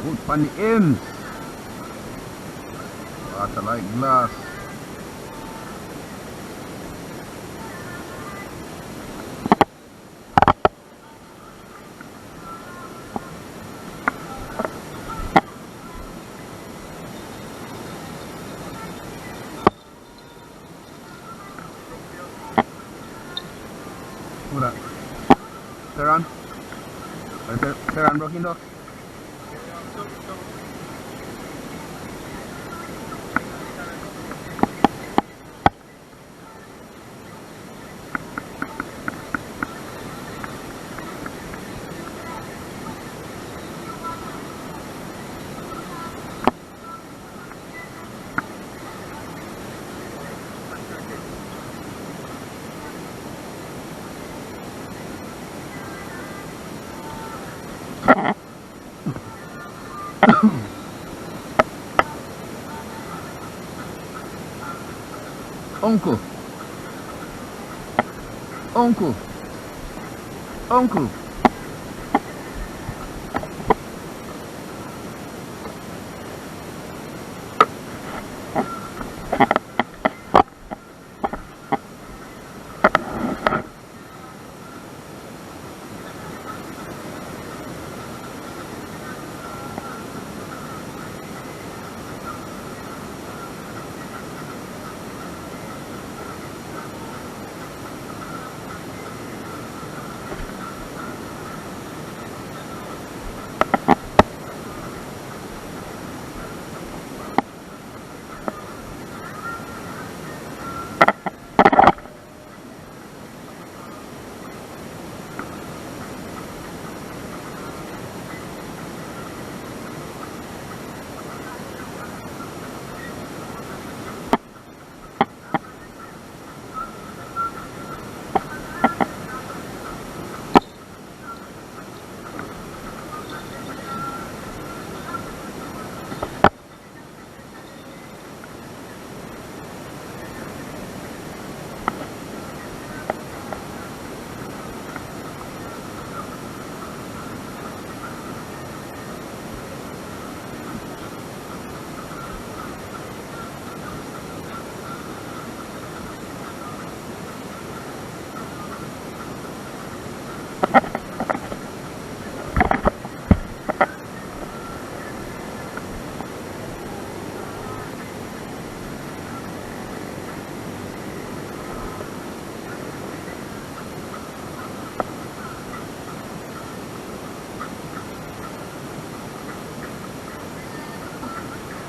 Put on the ends. Water like glass. Who that? Terran? Terran broken duck? Uncle. Uncle. Uncle.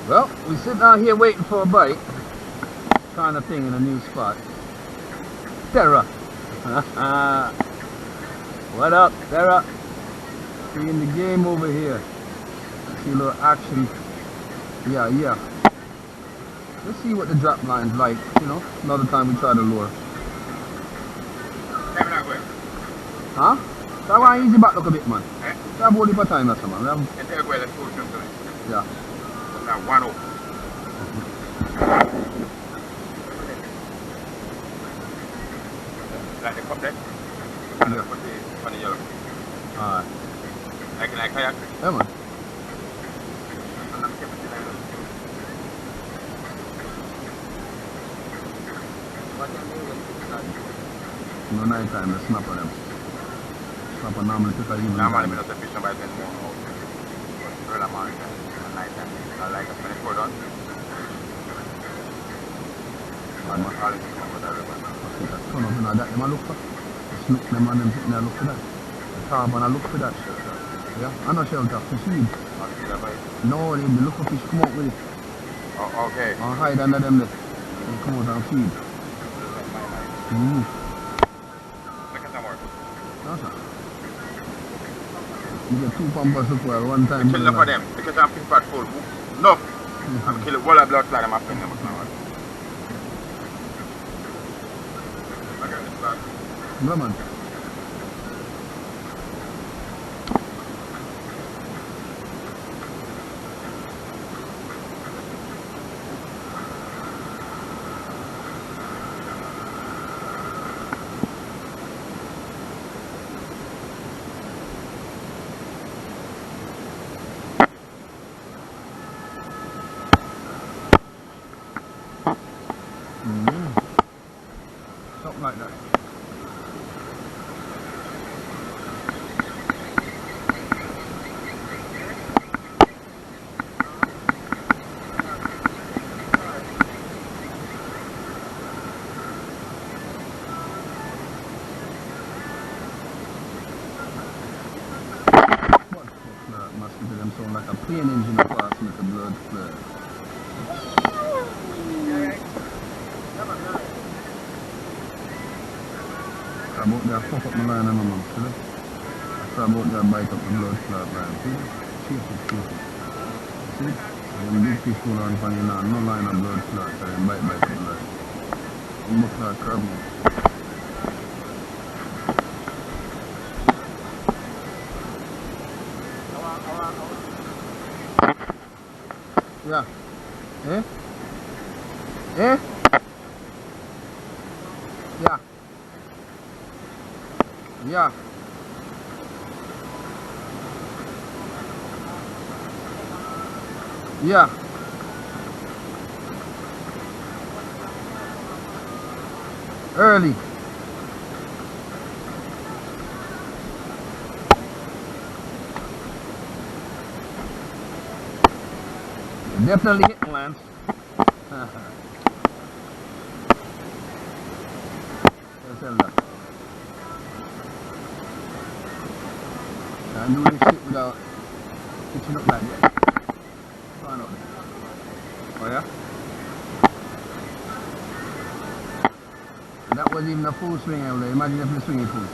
Well, we sitting out here waiting for a bite. Trying a thing in a new spot. Terra. What up, Terra? Seeing the game over here. See a little action. Yeah. Let's see what the drop line's like, you know. Another time we try to lure. Huh? That one easy back look a bit, man. That body for time that's man. Yeah. Now one up. Like the cup there? Yeah. Put the on the yellow. Alright. Like kayak? Yeah, man. No night time, the snapper them. Snapper normally pick a evening Normally time. we don't fish by 10 more. But early morning time, night time. I like a 24 done. I'm not calling to come with that river. Okay, that's turn up, you know, that them a look for. The snook them and them sitting there look for that. The carbon a look for that. Yeah, I know shelter, to feed. No, they look for fish come out with it. Oh, okay. Or hide under them there. They come out and feed. Look at some more. That's it. You get 2 pampas of oil one time. Kill enough of them. Because I'm fish pot full. No. I'm killing all the blood fly them up in them. Yeah, man. like a plane engine across with the blood flow. I'm about to fuck up my line and my mouth, see? I'm about to bite up the blood clot line, see? Chase it. See? When big fish go on for you now, no line of blood clot, so you bite up the blood. I'm about to crab me. Yeah. Eh? Eh? Yeah. Yeah. Yeah. Early. Definitely hitting, Lance. Let's have that. Can't do this shit without pitching up like that. Find out. Oh yeah? That wasn't even a full swing over there. Imagine if you swing it full.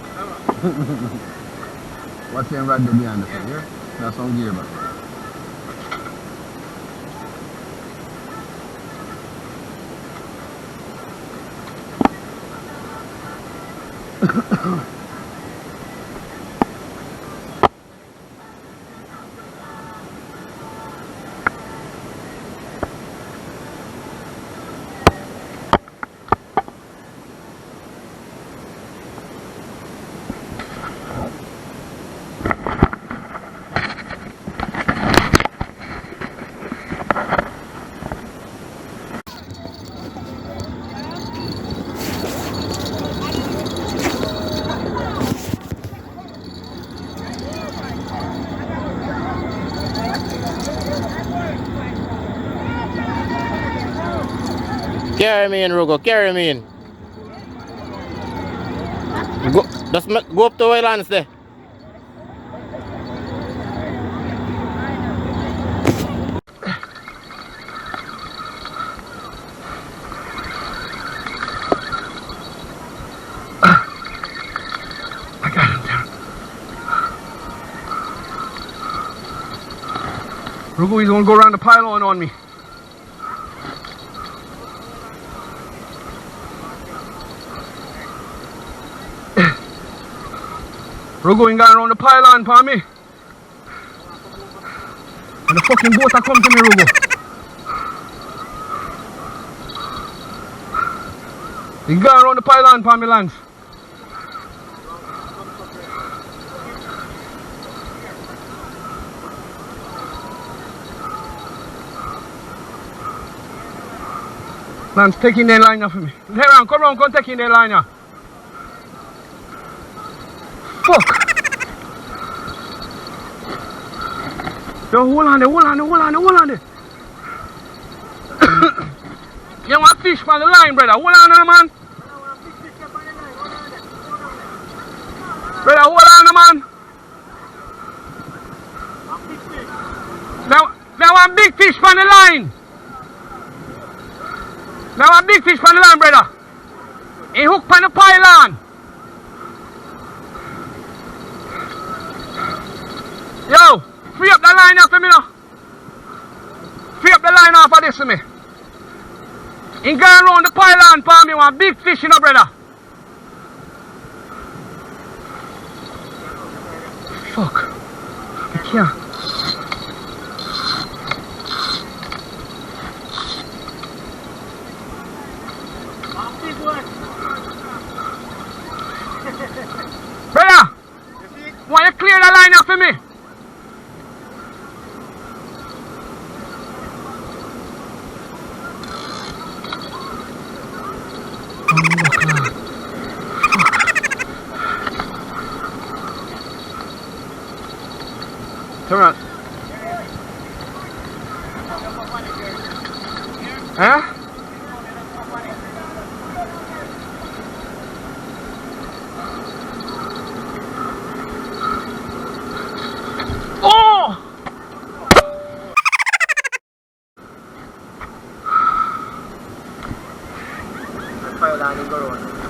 What's them right there behind the thing, yeah? That's on gear back. Carry me in, Rugo, carry me in. Go, just go up to Waylands there. Rugo, he's gonna go around the pylon on me. Rugo, he's going around the pylon for me. And the fucking boat are come to me, Rugo. He's going around the pylon for me, Lance. Lance, take in their line now for me. Hey, come round, come take in their line now. Fuck. Yo, hold on there. You want fish from the line, brother? Hold on there, man. Brother, hold on there, man. Now one big fish from the line. Now a big fish from the line, brother. He hooked on the pylon. Yo, free up the line off for me now. Free up the line off of this for me. He going around the pylon for me, one big fish, you know, brother. Fuck. I can't. Brother, why you clear the line up for me? Turn around. Huh? Oh! oil and it go round.